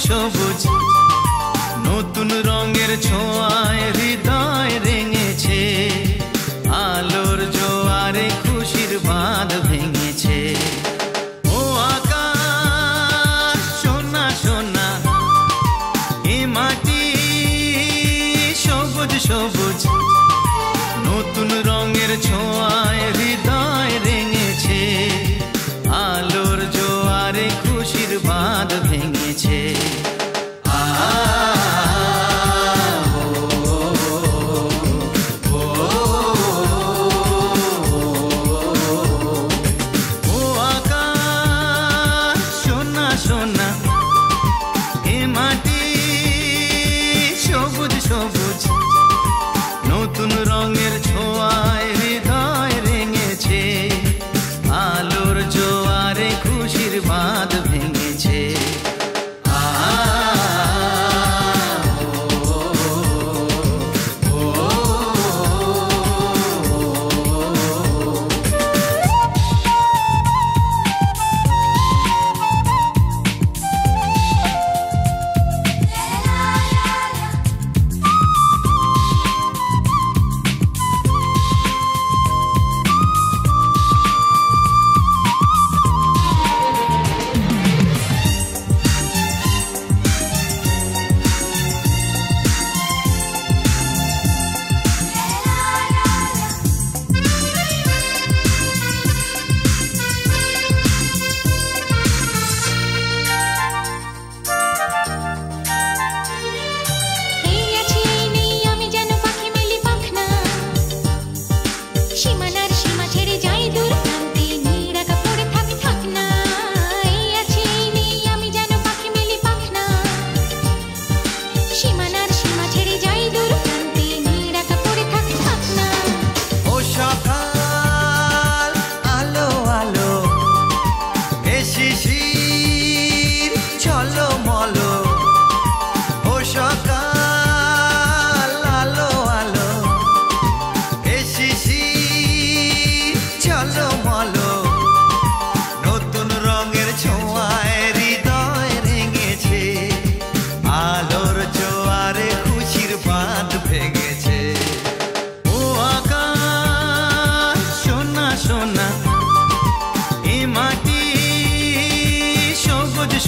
সবুজ নতুন রঙের ছোঁয়ায় হৃদয় রেঙেছে, আলোর জোয়ারে খুশির বাঁধ ভেঙেছে। ও আকাশ সোনা সোনা, এ মাটি সবুজ সবুজ নতুন রঙের ছোঁয়ায় হৃদয় রেঙেছে, আলোর জোয়ারে খুশির বাঁধ ভেঙেছে। ও আকাশ সোনা সোনা, এ মাটি সবুজ সবুজ নতুন রঙের ছোঁয়ায় হৃদয় রেঙেছে, আলোর জোয়ারে খুশির বাঁধ ভেঙেছে।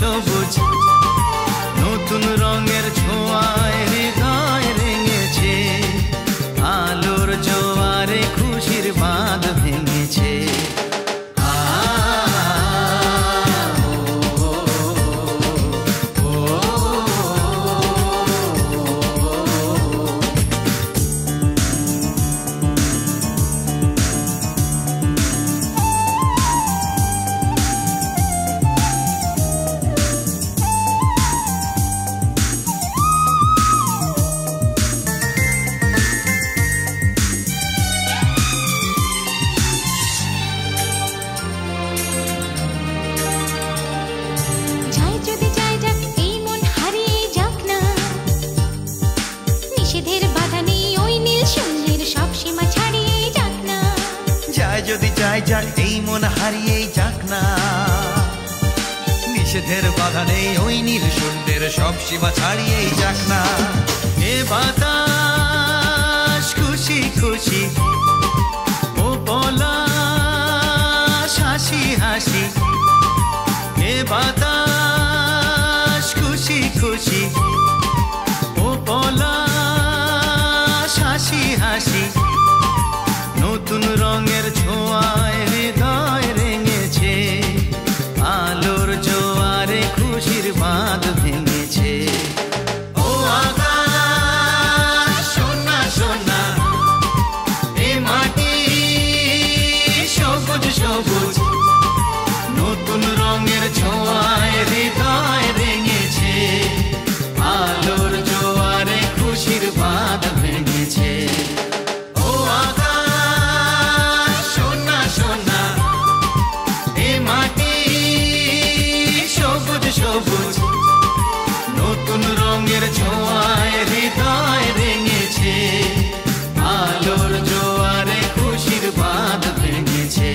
সবুজ নতুন রঙের ছোঁয়ায় হৃদয় রেঙেছে, আলোর জোয়ারে খুশির বাঁধ ভেঙেছে। যদি যাই যাক এই মন হারিয়েই যাক না, নিষেধের বাধা নেই ওই নীল শূন্যের সব সীমা ছাড়িয়েই যাক না। এ বাতাস খুশি খুশি, ও পলাশ হাসি হাসি, এ বাতাস খুশি খুশি, ও পলাশ হাসি হাসি নতুন রঙের ছোঁয়ায় হৃদয় রেঙেছে, আলোর জোয়ারে খুশির বাঁধ ভেঙেছে। ও আকাশ সোনা সোনা, এ মাটি সবুজ সবুজ নতুন রঙের ছোঁয়ায় হৃদয় রেঙেছে, আলোর জোয়ারে খুশির বাঁধ ভেঙেছে। ও আকাশ সোনা সোনা, এ মাটি সবুজ সবুজ নতুন রঙের ছোঁয়ায় হৃদয় রেঙেছে, আলোর জোয়ারে খুশির বাঁধ ভেঙেছে।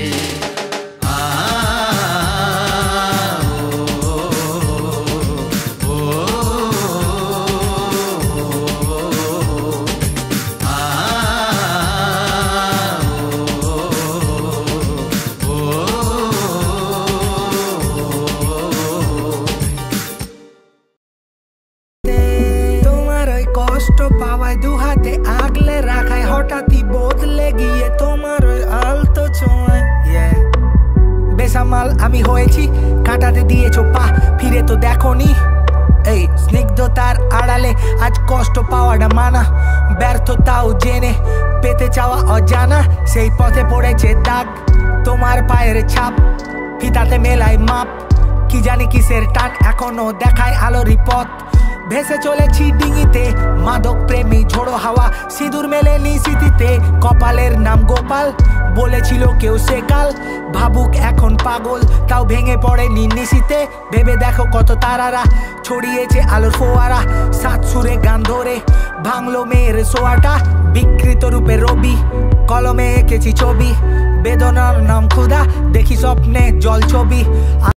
হঠাৎই বদলে গিয়ে তোমার ওই আলতো ছোঁয়ায় বেসামাল আমি হয়েছি, কাটাতে দিয়েছো পা, ফিরে তো দেখোনি। এই স্নিগ্ধতার আড়ালে আজ কষ্ট পাওয়াটা মানা, ব্যর্থতাও জেনে পেতে চাওয়া অজানা। সেই পথে পড়েছে দাগ, তোমার পায়ের ছাপ, ফিতাতে মেলায় মাপ। কি জানি কিসের টান এখনো দেখায় আলোরই পথ। ভেসে চলেছি ডিঙিতে মাদক প্রেমী ঝোড়ো হাওয়া, সিঁদুর মেলেনি স্মৃতিতে, কপালের নাম গোপাল। বলেছিল কেউ সে কাল ভাবুক এখন পাগল, তাও ভেঙে পড়ে নিশীতে। ভেবে দেখো কত তারারা ছড়িয়েছে আলোর ফোয়ারা, সাত সুরে গান ধরে ভাঙলো মেয়ের সোয়াটা। বিকৃত রূপে রবি কলমে এঁকেছি ছবি, বেদনার নাম ক্ষুধা, দেখি স্বপ্নে জল ছবি।